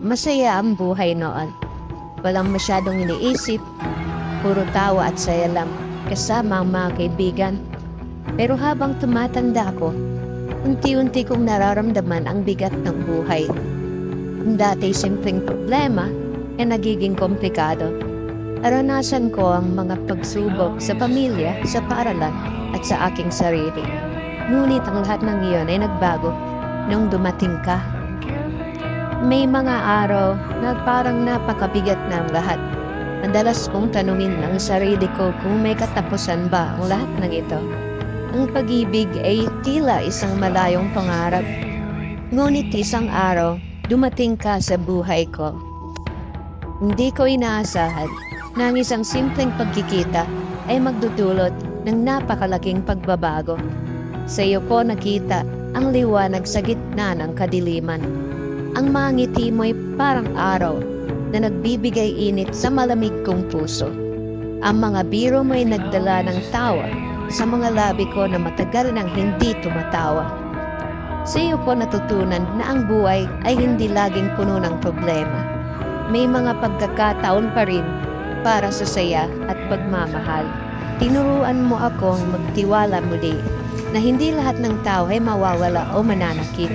Masaya ang buhay noon. Walang masyadong iniisip, puro tawa at saya lang kasama ang mga kaibigan. Pero habang tumatanda ako, unti-unti kong nararamdaman ang bigat ng buhay. Ang dati simpleng problema ay nagiging komplikado. Naranasan ko ang mga pagsubok sa pamilya, sa paaralan at sa aking sarili. Ngunit ang lahat ng iyon ay nagbago nung dumating ka. May mga araw na parang napakabigat na ang lahat. Madalas kong tanungin ang sarili ko kung may katapusan ba ang lahat ng ito. Ang pag-ibig ay tila isang malayong pangarap. Ngunit isang araw, dumating ka sa buhay ko. Hindi ko inaasahan na ang isang simpleng pagkikita ay magdudulot ng napakalaking pagbabago. Sa iyo ko nakita ang liwanag sa gitna ng kadiliman. Ang mga ngiti mo'y parang araw na nagbibigay init sa malamig kong puso. Ang mga biro mo'y nagdala ng tawa sa mga labi ko na matagal nang hindi tumatawa. Sa iyo ko natutunan na ang buhay ay hindi laging puno ng problema. May mga pagkakataon pa rin para sa saya at pagmamahal. Tinuruan mo akong magtiwala muli na hindi lahat ng tao ay mawawala o mananakit.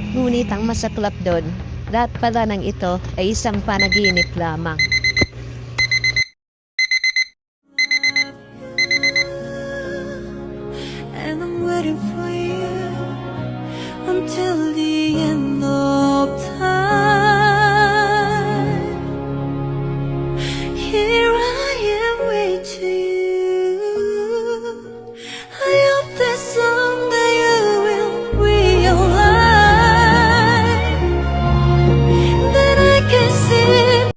Ngunit ang masaklap doon, lahat pala ng ito ay isang panaginip lamang.